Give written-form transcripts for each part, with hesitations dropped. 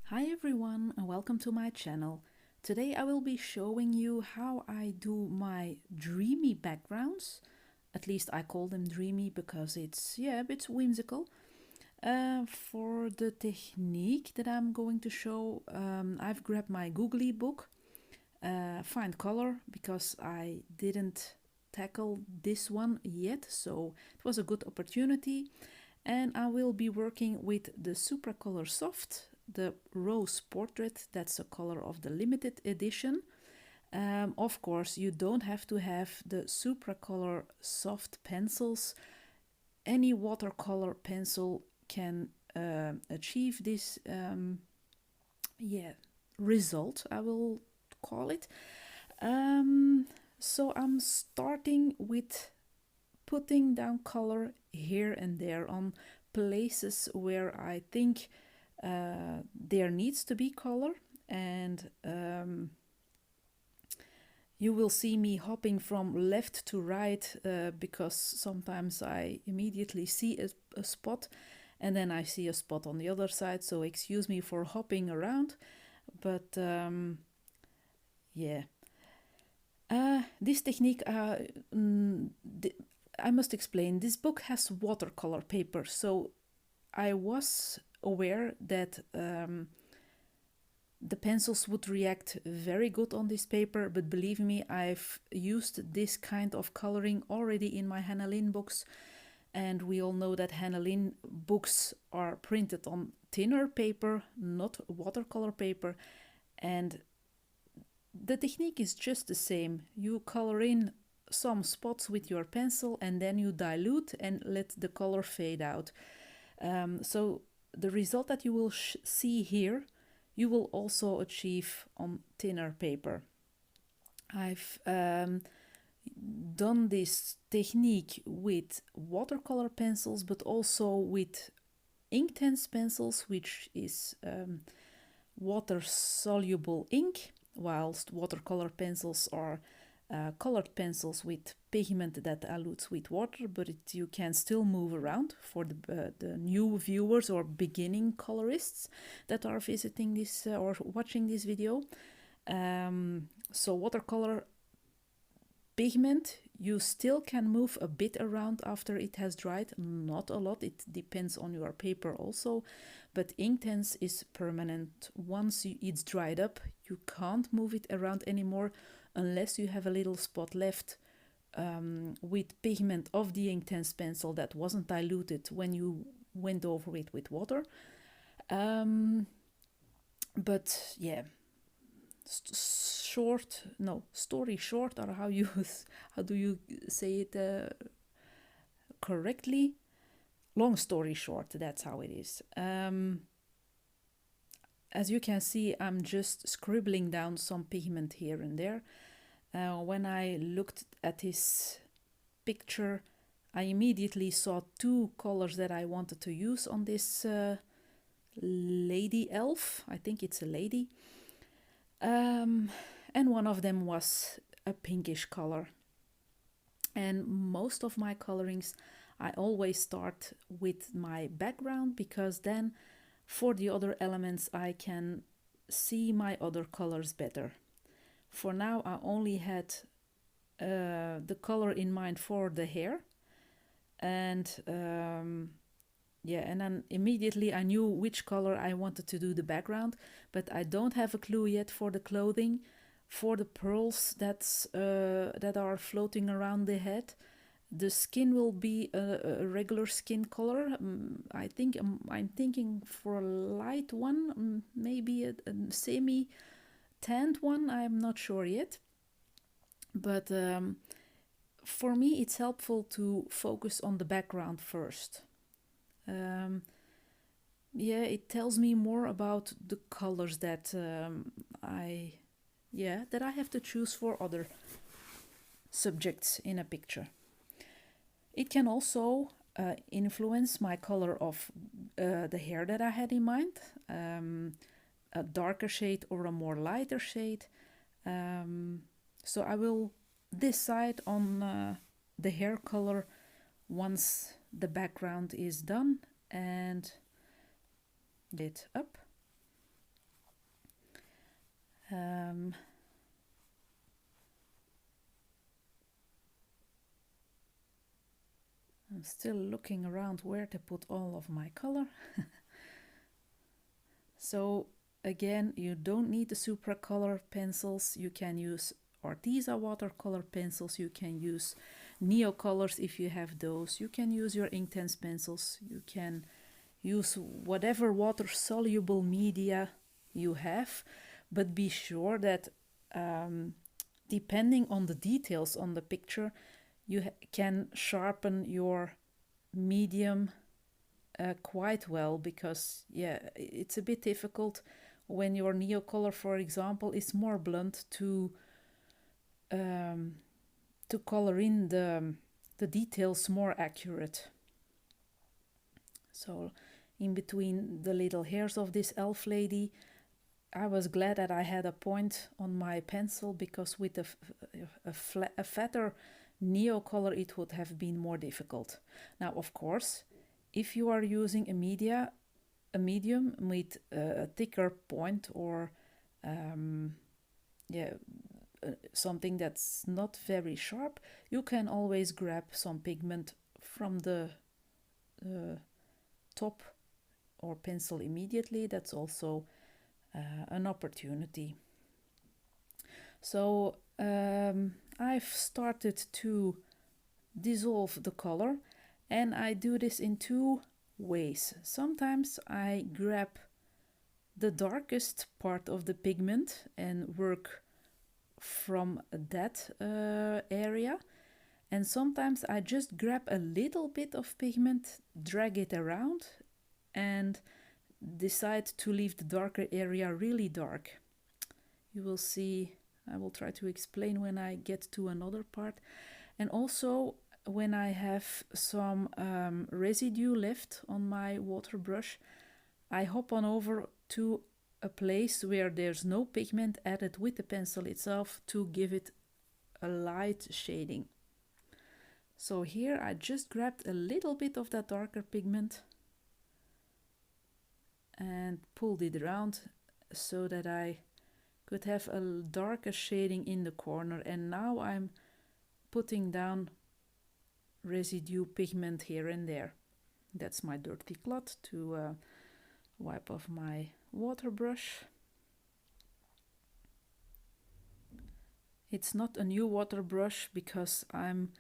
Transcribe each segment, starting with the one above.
Hi everyone and welcome to my channel. Today I will be showing you how I do my dreamy backgrounds. At least I call them dreamy because it's a bit whimsical. For the technique that I'm going to show, I've grabbed my Gugli book, Find Color, because I didn't tackle this one yet, so it was a good opportunity. And I will be working with the Supracolor Soft, the Rose Portrait, that's a color of the limited edition. Of course, you don't have to have the Supracolor Soft pencils. Any watercolor pencil can achieve this result, I will call it. So I'm starting with putting down color here and there on places where I think there needs to be color, and you will see me hopping from left to right because sometimes I immediately see a spot and then I see a spot on the other side, so excuse me for hopping around, but this technique, I must explain, this book has watercolor paper, so I was aware that the pencils would react very good on this paper, but believe me, I've used this kind of coloring already in my Hannah Lynn books, and we all know that Hannah Lynn books are printed on thinner paper, not watercolor paper, and the technique is just the same. You color in some spots with your pencil and then you dilute and let the color fade out. So the result that you will see here, you will also achieve on thinner paper. I've done this technique with watercolor pencils, but also with Inktense pencils, which is water-soluble ink, whilst watercolor pencils are colored pencils with pigment that dilutes with water, but you can still move around for the new viewers or beginning colorists that are visiting this or watching this video. So watercolor pigment, you still can move a bit around after it has dried, not a lot, it depends on your paper also, but Inktense is permanent. Once it's dried up, you can't move it around anymore unless you have a little spot left with pigment of the Inktense pencil that wasn't diluted when you went over it with water. But yeah, story short, or how do you say it correctly? Long story short, that's how it is. As you can see, I'm just scribbling down some pigment here and there. When I looked at this picture, I immediately saw two colors that I wanted to use on this lady elf. I think it's a lady. And one of them was a pinkish color. And most of my colorings, I always start with my background, because then for the other elements I can see my other colors better. For now I only had the color in mind for the hair, and and then immediately I knew which color I wanted to do the background, but I don't have a clue yet for the clothing, for the pearls that are floating around the head. The skin will be a regular skin color. I think I'm thinking for a light one, maybe a semi-tanned one. I'm not sure yet. But for me, it's helpful to focus on the background first. It tells me more about the colors that I have to choose for other subjects in a picture. It can also influence my color of the hair that I had in mind, a darker shade or a more lighter shade. So I will decide on the hair color once the background is done and it up. I'm still looking around where to put all of my color. So again, you don't need the supracolor pencils. You can use Arteza watercolor pencils. You can use Neocolors if you have those. You can use your Inktense pencils. You can use whatever water soluble media you have, but be sure that depending on the details on the picture, you can sharpen your medium quite well, because yeah, it's a bit difficult when your Neocolor, for example, is more blunt to color in the details more accurate. So in between the little hairs of this elf lady, I was glad that I had a point on my pencil, because with a fatter Neocolor it would have been more difficult. Now, of course, if you are using a medium with a thicker point, or something that's not very sharp, you can always grab some pigment from the top or pencil immediately. That's also an opportunity. So I've started to dissolve the color, and I do this in two ways. Sometimes I grab the darkest part of the pigment and work from that area, and sometimes I just grab a little bit of pigment, drag it around, and decide to leave the darker area really dark. You will see, I will try to explain when I get to another part. And also, when I have some residue left on my water brush, I hop on over to a place where there's no pigment added with the pencil itself to give it a light shading. So here I just grabbed a little bit of that darker pigment and pulled it around so that I could have a darker shading in the corner. And now I'm putting down residue pigment here and there. That's my dirty cloth to wipe off my water brush. It's not a new water brush because I'm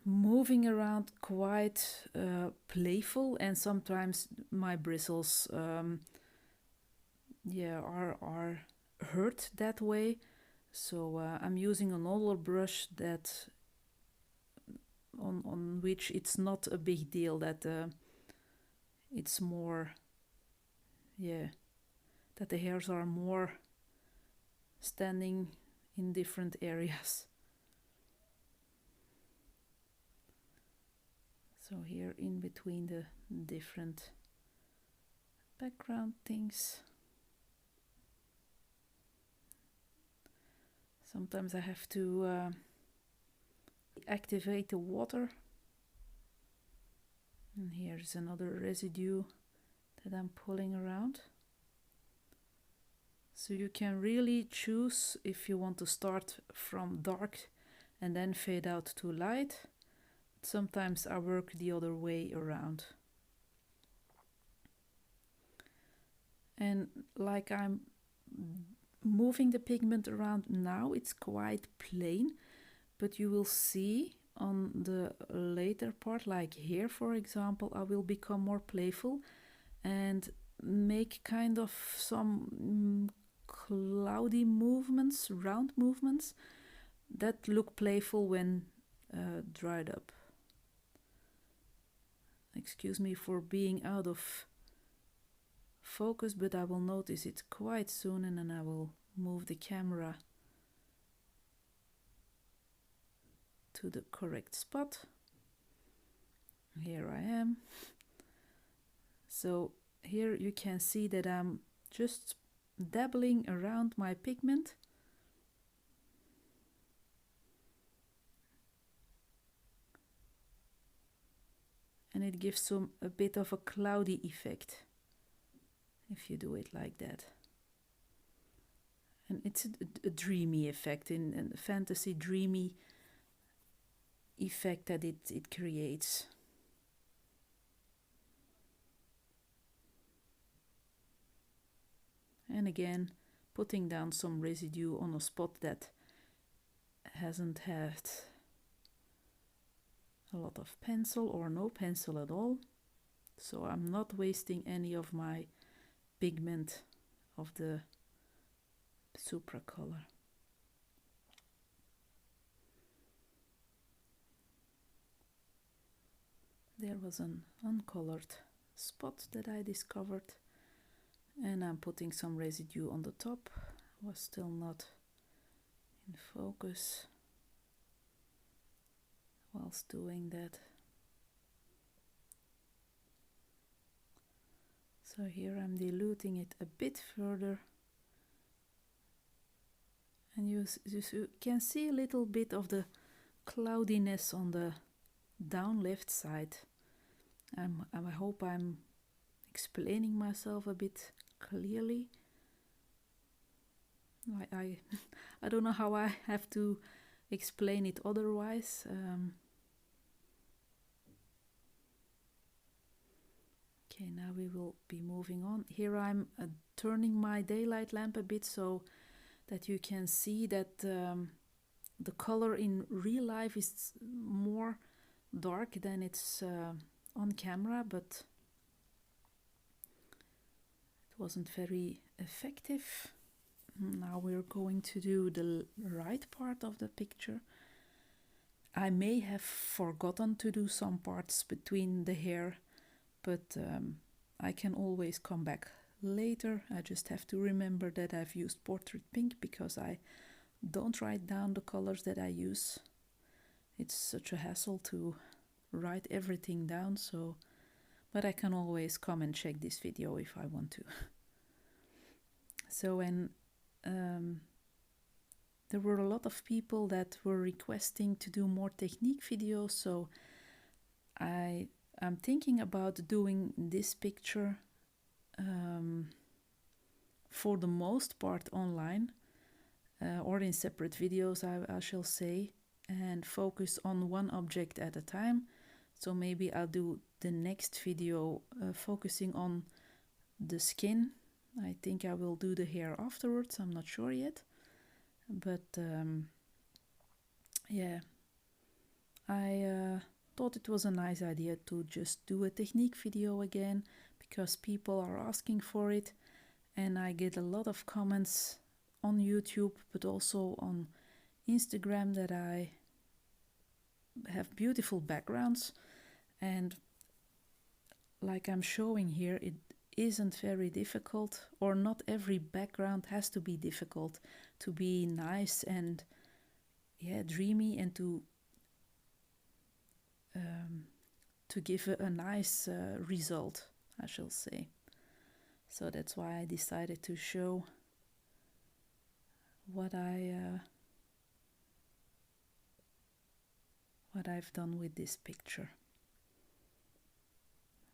moving around quite playful, and sometimes my bristles are hurt that way. So I'm using an older brush that on which it's not a big deal, that it's more that the hairs are more standing in different areas. So here in between the different background things, sometimes I have to activate the water. And here's another residue that I'm pulling around. So you can really choose if you want to start from dark and then fade out to light. Sometimes I work the other way around. And like I'm moving the pigment around now, it's quite plain, but you will see on the later part, like here for example, I will become more playful and make kind of some cloudy movements, round movements that look playful when dried up. Excuse me for being out of focus, but I will notice it quite soon, and then I will move the camera to the correct spot. Here I am. So here you can see that I'm just dabbling around my pigment. And it gives a bit of a cloudy effect if you do it like that. And it's a dreamy effect, in fantasy dreamy. effect that it creates. And again, putting down some residue on a spot that hasn't had a lot of pencil or no pencil at all. So I'm not wasting any of my pigment of the supracolor. There was an uncolored spot that I discovered, and I'm putting some residue on the top. Was still not in focus whilst doing that. So here I'm diluting it a bit further, and you can see a little bit of the cloudiness on the down left side. I hope I'm explaining myself a bit clearly. I don't know how I have to explain it otherwise. Okay, now we will be moving on. Here I'm turning my daylight lamp a bit so that you can see that the color in real life is more dark than it's on camera, but it wasn't very effective. Now we're going to do the right part of the picture. I may have forgotten to do some parts between the hair, but I can always come back later. I just have to remember that I've used portrait pink because I don't write down the colors that I use. It's such a hassle to write everything down, so but I can always come and check this video if I want to. So when there were a lot of people that were requesting to do more technique videos, so I'm thinking about doing this picture for the most part online or in separate videos, I shall say, and focus on one object at a time. So maybe I'll do the next video focusing on the skin. I think I will do the hair afterwards, I'm not sure yet. But yeah, I thought it was a nice idea to just do a technique video again because people are asking for it, and I get a lot of comments on YouTube but also on Instagram that I have beautiful backgrounds, and like I'm showing here, it isn't very difficult, or not every background has to be difficult to be nice and dreamy and to give a nice result, I shall say. So that's why I decided to show what I've done with this picture.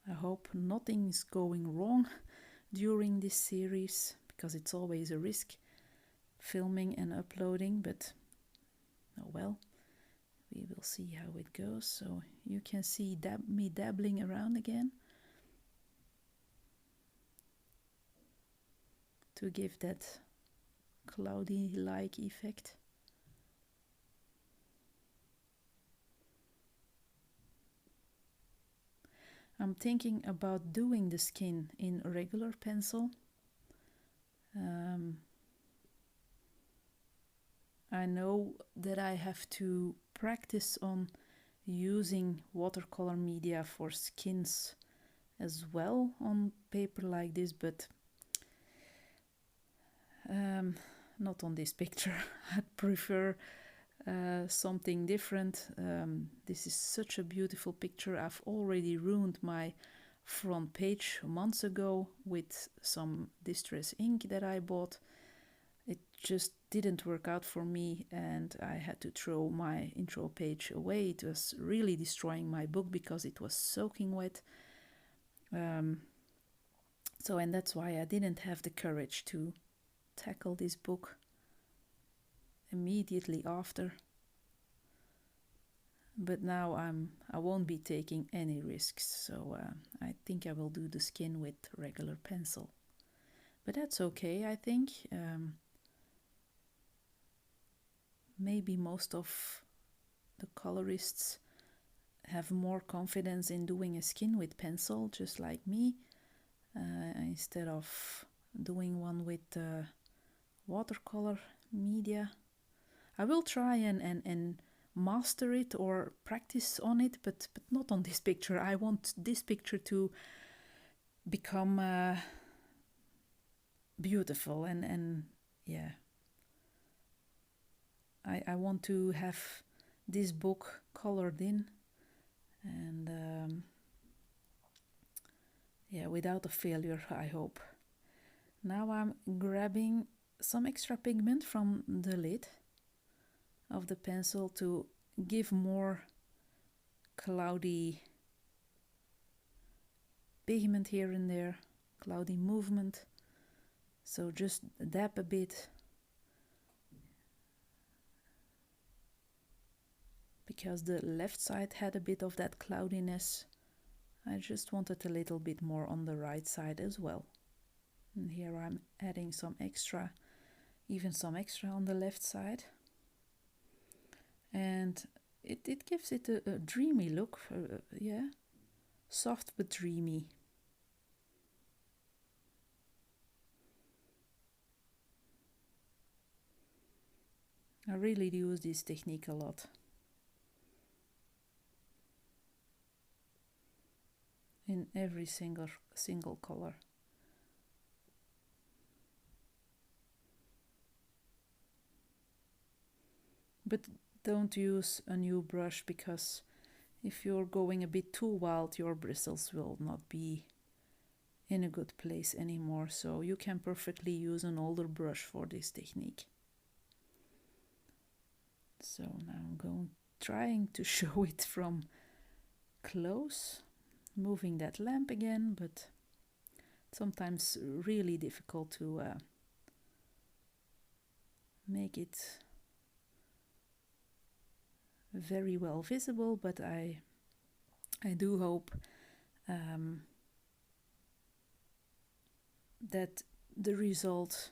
I hope nothing's going wrong during this series, because it's always a risk filming and uploading, but oh well, we will see how it goes. So you can see me dabbling around again to give that cloudy-like effect. I'm thinking about doing the skin in regular pencil. I know that I have to practice on using watercolor media for skins as well on paper like this, but not on this picture. I prefer something different. This is such a beautiful picture. I've already ruined my front page months ago with some distress ink that I bought. It just didn't work out for me, and I had to throw my intro page away. It was really destroying my book because it was soaking wet. And that's why I didn't have the courage to tackle this book immediately after. but now I won't be taking any risks, so I think I will do the skin with regular pencil. But that's okay, I think. Maybe most of the colorists have more confidence in doing a skin with pencil, just like me, instead of doing one with watercolor media. I will try and master it or practice on it, but not on this picture. I want this picture to become beautiful and yeah. I want to have this book colored in and yeah, without a failure, I hope. Now I'm grabbing some extra pigment from the lid of the pencil to give more cloudy pigment here and there, cloudy movement. So just dab a bit, because the left side had a bit of that cloudiness. I just wanted a little bit more on the right side as well. And here I'm adding some extra, even some extra on the left side. And it gives it a dreamy look, yeah, soft but dreamy. I really use this technique a lot. In every single color. But don't use a new brush, because if you're going a bit too wild, your bristles will not be in a good place anymore. So you can perfectly use an older brush for this technique. So now I'm trying to show it from close, moving that lamp again, but sometimes really difficult to make it very well visible, but I do hope that the result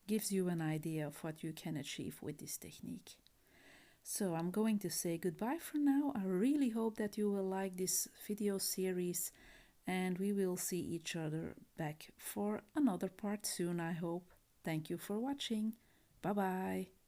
gives you an idea of what you can achieve with this technique. So I'm going to say goodbye for now. I really hope that you will like this video series, and we will see each other back for another part soon, I hope. Thank you for watching. Bye bye.